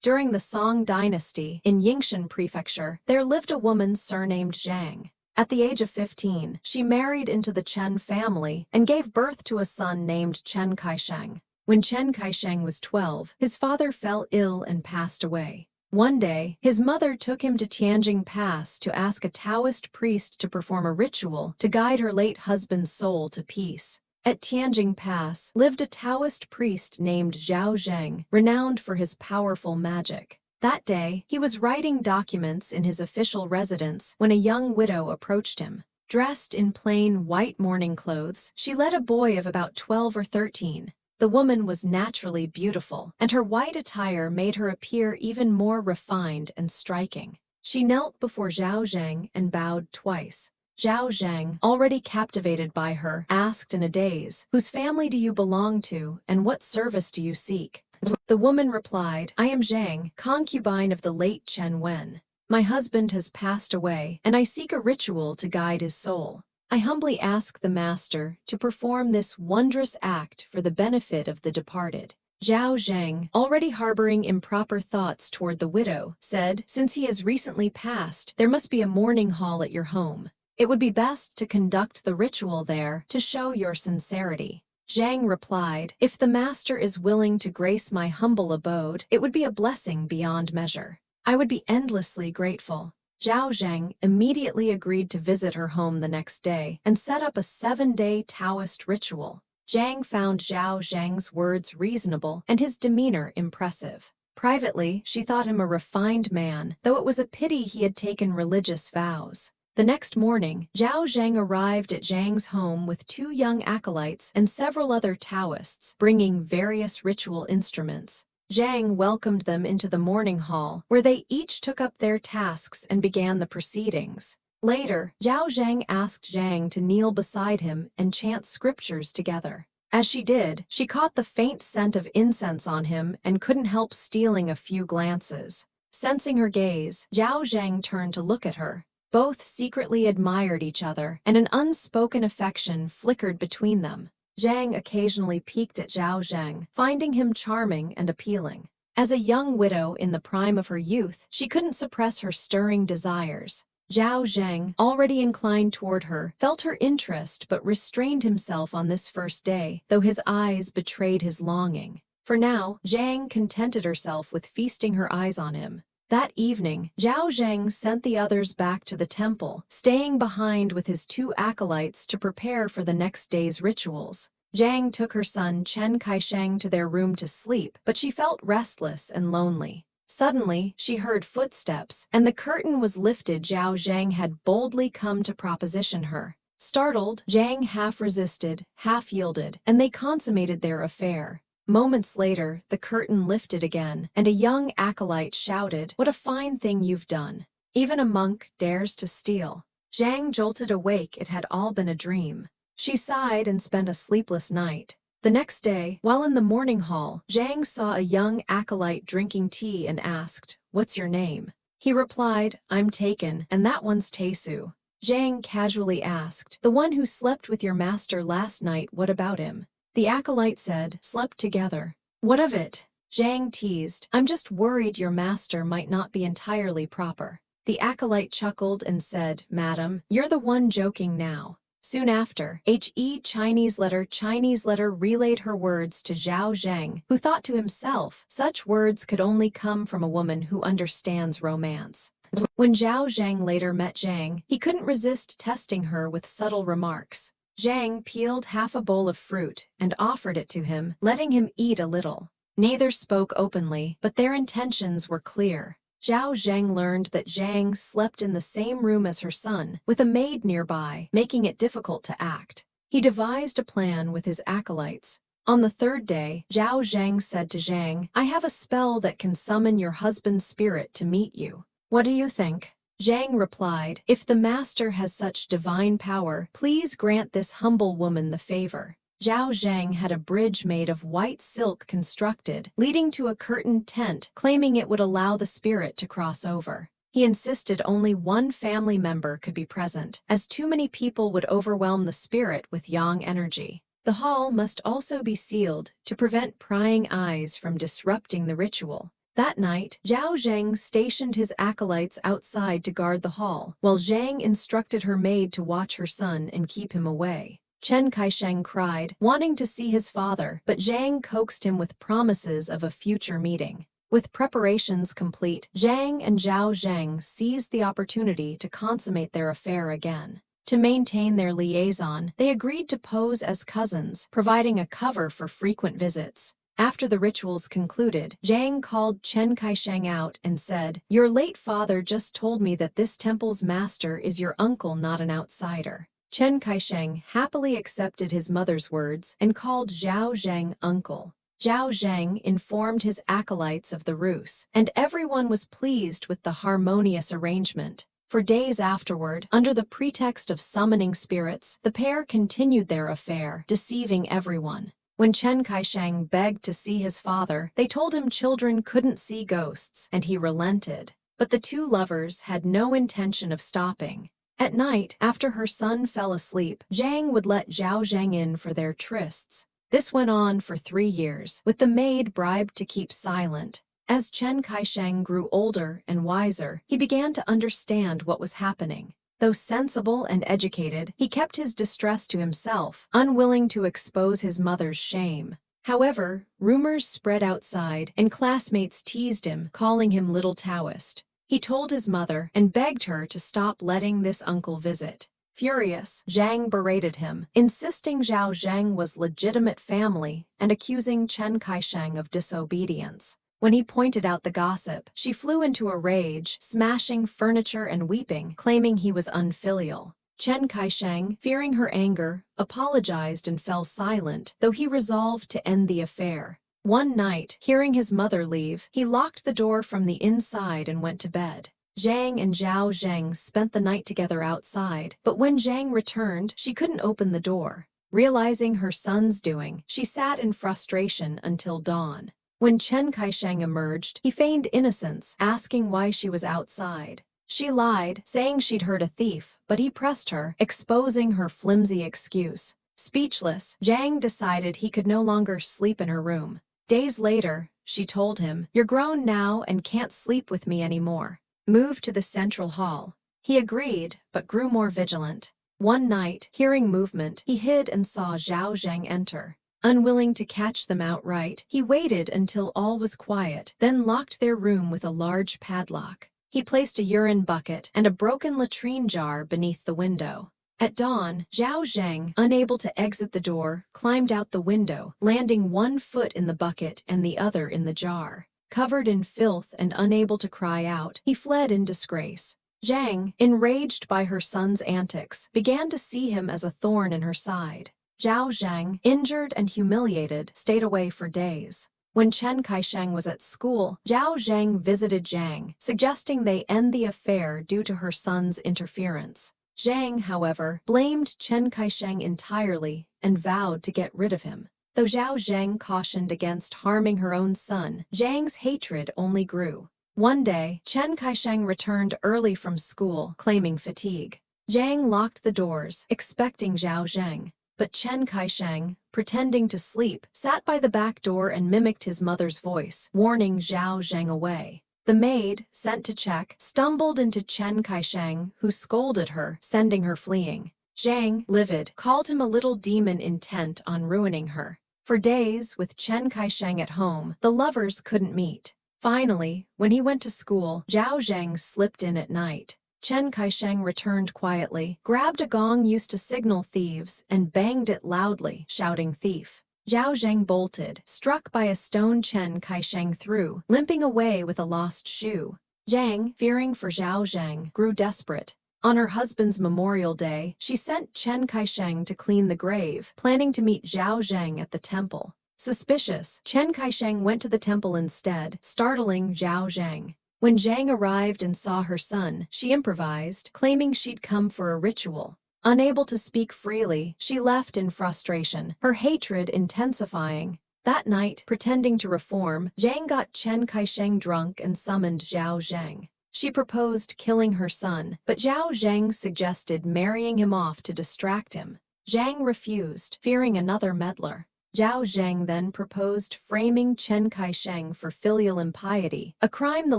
During the Song dynasty in Yingshan Prefecture, there lived a woman surnamed Zhang. At the age of 15, she married into the Chen family and gave birth to a son named Chen Kaisheng. When Chen Kaisheng was 12, his father fell ill and passed away. One day, his mother took him to Tianjing Pass to ask a Taoist priest to perform a ritual to guide her late husband's soul to peace. At Tianjing Pass lived a Taoist priest named Zhao Zheng, renowned for his powerful magic. That day, he was writing documents in his official residence when a young widow approached him. Dressed in plain white mourning clothes, she led a boy of about 12 or 13. The woman was naturally beautiful, and her white attire made her appear even more refined and striking. She knelt before Zhao Zheng and bowed twice. Zhao Zheng, already captivated by her, asked in a daze, "Whose family do you belong to, and what service do you seek?" The woman replied, "I am Zhang, concubine of the late Chen Wen. My husband has passed away, and I seek a ritual to guide his soul. I humbly ask the master to perform this wondrous act for the benefit of the departed." Zhao Zheng, already harboring improper thoughts toward the widow, said, "Since he has recently passed, there must be a mourning hall at your home. It would be best to conduct the ritual there to show your sincerity." Zhang replied, "If the master is willing to grace my humble abode, it would be a blessing beyond measure. I would be endlessly grateful." Zhao Zheng immediately agreed to visit her home the next day and set up a 7-day Taoist ritual. Zhang found Zhao Zheng's words reasonable and his demeanor impressive. Privately, she thought him a refined man, though it was a pity he had taken religious vows. The next morning, Zhao Zheng arrived at Zhang's home with 2 young acolytes and several other Taoists, bringing various ritual instruments. Zhang welcomed them into the mourning hall, where they each took up their tasks and began the proceedings. Later, Zhao Zheng asked Zhang to kneel beside him and chant scriptures together. As she did, she caught the faint scent of incense on him and couldn't help stealing a few glances. Sensing her gaze, Zhao Zheng turned to look at her. Both secretly admired each other, and an unspoken affection flickered between them. Zhang occasionally peeked at Zhao Zheng, finding him charming and appealing. As a young widow in the prime of her youth, she couldn't suppress her stirring desires. Zhao Zheng, already inclined toward her, felt her interest but restrained himself on this first day, though his eyes betrayed his longing. For now, Zhang contented herself with feasting her eyes on him. That evening, Zhao Zheng sent the others back to the temple, staying behind with his 2 acolytes to prepare for the next day's rituals. Zhang took her son Chen Kaisheng to their room to sleep, but she felt restless and lonely. Suddenly, she heard footsteps, and the curtain was lifted. Zhao Zheng had boldly come to proposition her. Startled, Zhang half resisted, half yielded, and they consummated their affair. Moments later, the curtain lifted again, and a young acolyte shouted, "What a fine thing you've done! Even a monk dares to steal." Zhang jolted awake. It had all been a dream. She sighed and spent a sleepless night. The next day, while in the mourning hall, Zhang saw a young acolyte drinking tea and asked, "What's your name?" He replied, "I'm Taken, and that one's Taisu." Zhang casually asked, "The one who slept with your master last night, what about him?" The acolyte said, "Slept together." "What of it?" Zhang teased, "I'm just worried your master might not be entirely proper." The acolyte chuckled and said, "Madam, you're the one joking now." Soon after, Chinese letter relayed her words to Zhao Zheng, who thought to himself, such words could only come from a woman who understands romance. When Zhao Zheng later met Zhang, he couldn't resist testing her with subtle remarks. Zhang peeled half a bowl of fruit and offered it to him, letting him eat a little. Neither spoke openly, but their intentions were clear. Zhao Zheng learned that Zhang slept in the same room as her son, with a maid nearby, making it difficult to act. He devised a plan with his acolytes. On the 3rd day, Zhao Zheng said to Zhang, "I have a spell that can summon your husband's spirit to meet you. What do you think?" Zhang replied, "If the master has such divine power, please grant this humble woman the favor." Zhao Zheng had a bridge made of white silk constructed, leading to a curtained tent, claiming it would allow the spirit to cross over. He insisted only one family member could be present, as too many people would overwhelm the spirit with yang energy. The hall must also be sealed to prevent prying eyes from disrupting the ritual. That night, Zhao Zheng stationed his acolytes outside to guard the hall, while Zhang instructed her maid to watch her son and keep him away. Chen Kaisheng cried, wanting to see his father, but Zhang coaxed him with promises of a future meeting. With preparations complete, Zhang and Zhao Zheng seized the opportunity to consummate their affair again. To maintain their liaison, they agreed to pose as cousins, providing a cover for frequent visits. After the rituals concluded, Zhang called Chen Kaisheng out and said, "Your late father just told me that this temple's master is your uncle, not an outsider." Chen Kaisheng happily accepted his mother's words and called Zhao Zheng uncle. Zhao Zheng informed his acolytes of the ruse, and everyone was pleased with the harmonious arrangement. For days afterward, under the pretext of summoning spirits, the pair continued their affair, deceiving everyone. When Chen Kaisheng begged to see his father, they told him children couldn't see ghosts, and he relented. But the two lovers had no intention of stopping. At night, after her son fell asleep, Zhang would let Zhao Zheng in for their trysts. This went on for 3 years, with the maid bribed to keep silent. As Chen Kaisheng grew older and wiser, he began to understand what was happening. Though sensible and educated, he kept his distress to himself, unwilling to expose his mother's shame. However, rumors spread outside, and classmates teased him, calling him Little Taoist. He told his mother and begged her to stop letting this uncle visit. Furious, Zhang berated him, insisting Zhao Zheng was legitimate family and accusing Chen Kaisheng of disobedience. When he pointed out the gossip, she flew into a rage, smashing furniture and weeping, claiming he was unfilial. Chen Kaisheng, fearing her anger, apologized and fell silent, though he resolved to end the affair. One night, hearing his mother leave, he locked the door from the inside and went to bed. Zhang and Zhao Zheng spent the night together outside, but when Zhang returned, she couldn't open the door. Realizing her son's doing, she sat in frustration until dawn. When Chen Kaisheng emerged, he feigned innocence, asking why she was outside. She lied, saying she'd heard a thief, but he pressed her, exposing her flimsy excuse. Speechless, Zhang decided he could no longer sleep in her room. Days later, she told him, "You're grown now and can't sleep with me anymore. Move to the central hall." He agreed, but grew more vigilant. One night, hearing movement, he hid and saw Zhao Zheng enter. Unwilling to catch them outright, he waited until all was quiet, then locked their room with a large padlock. He placed a urine bucket and a broken latrine jar beneath the window. At dawn, Zhao Zheng, unable to exit the door, climbed out the window, landing one foot in the bucket and the other in the jar. Covered in filth and unable to cry out, he fled in disgrace. Zhang, enraged by her son's antics, began to see him as a thorn in her side. Zhao Zheng, injured and humiliated, stayed away for days. When Chen Kaisheng was at school, Zhao Zheng visited Zhang, suggesting they end the affair due to her son's interference. Zhang, however, blamed Chen Kaisheng entirely and vowed to get rid of him. Though Zhao Zheng cautioned against harming her own son, Zhang's hatred only grew. One day, Chen Kaisheng returned early from school, claiming fatigue. Zhang locked the doors, expecting Zhao Zheng. But Chen Kaisheng, pretending to sleep, sat by the back door and mimicked his mother's voice, warning Zhao Zheng away. The maid, sent to check, stumbled into Chen Kaisheng, who scolded her, sending her fleeing. Zhang, livid, called him a little demon intent on ruining her. For days, with Chen Kaisheng at home, the lovers couldn't meet. Finally, when he went to school, Zhao Zheng slipped in at night. Chen Kaisheng returned quietly, grabbed a gong used to signal thieves, and banged it loudly, shouting "thief." Zhao Zheng bolted, struck by a stone Chen Kaisheng threw, limping away with a lost shoe. Zhang, fearing for Zhao Zheng, grew desperate. On her husband's memorial day, she sent Chen Kaisheng to clean the grave, planning to meet Zhao Zheng at the temple. Suspicious, Chen Kaisheng went to the temple instead, startling Zhao Zheng. When Zhang arrived and saw her son, she improvised, claiming she'd come for a ritual. Unable to speak freely, she left in frustration, her hatred intensifying. That night, pretending to reform, Zhang got Chen Kaisheng drunk and summoned Zhao Zheng. She proposed killing her son, but Zhao Zheng suggested marrying him off to distract him. Zhang refused, fearing another meddler. Zhao Zheng then proposed framing Chen Kaisheng for filial impiety, a crime the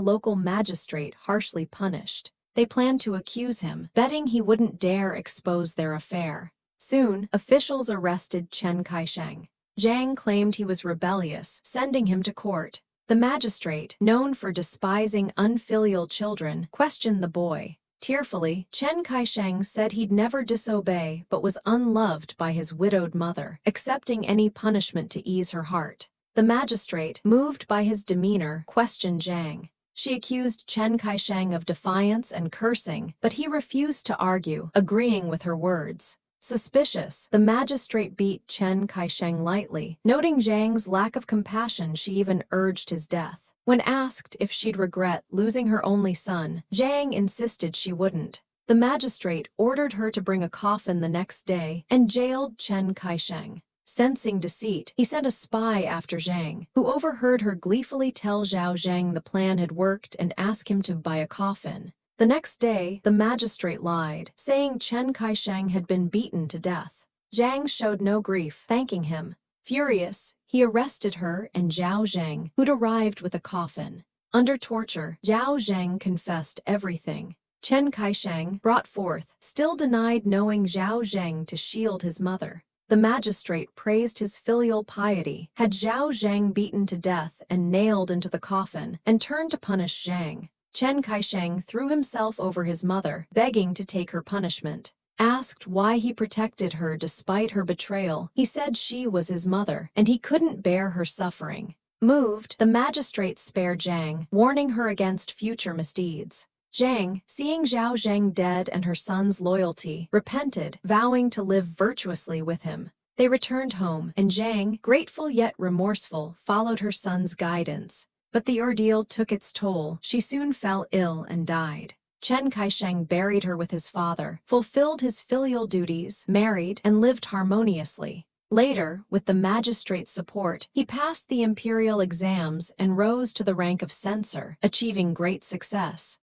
local magistrate harshly punished. They planned to accuse him, betting he wouldn't dare expose their affair. Soon, officials arrested Chen Kaisheng. Zhang claimed he was rebellious, sending him to court. The magistrate, known for despising unfilial children, questioned the boy. Tearfully, Chen Kaisheng said he'd never disobey but was unloved by his widowed mother, accepting any punishment to ease her heart. The magistrate, moved by his demeanor, questioned Zhang. She accused Chen Kaisheng of defiance and cursing, but he refused to argue, agreeing with her words. Suspicious, the magistrate beat Chen Kaisheng lightly. Noting Zhang's lack of compassion, she even urged his death. When asked if she'd regret losing her only son, Zhang insisted she wouldn't. The magistrate ordered her to bring a coffin the next day and jailed Chen Kaisheng. Sensing deceit, he sent a spy after Zhang, who overheard her gleefully tell Zhao Zheng the plan had worked and ask him to buy a coffin. The next day, the magistrate lied, saying Chen Kaisheng had been beaten to death. Zhang showed no grief, thanking him. Furious, he arrested her and Zhao Zheng, who'd arrived with a coffin. Under torture, Zhao Zheng confessed everything. Chen Kaisheng, brought forth, still denied knowing Zhao Zheng to shield his mother. The magistrate praised his filial piety, had Zhao Zheng beaten to death and nailed into the coffin, and turned to punish Zhang. Chen Kaisheng threw himself over his mother, begging to take her punishment. Asked why he protected her despite her betrayal, he said she was his mother, and he couldn't bear her suffering. Moved, the magistrate spared Zhang, warning her against future misdeeds. Zhang, seeing Zhao Zheng dead and her son's loyalty, repented, vowing to live virtuously with him. They returned home, and Zhang, grateful yet remorseful, followed her son's guidance. But the ordeal took its toll. She soon fell ill and died. Chen Kaisheng buried her with his father, fulfilled his filial duties, married, and lived harmoniously. Later, with the magistrate's support, he passed the imperial exams and rose to the rank of censor, achieving great success.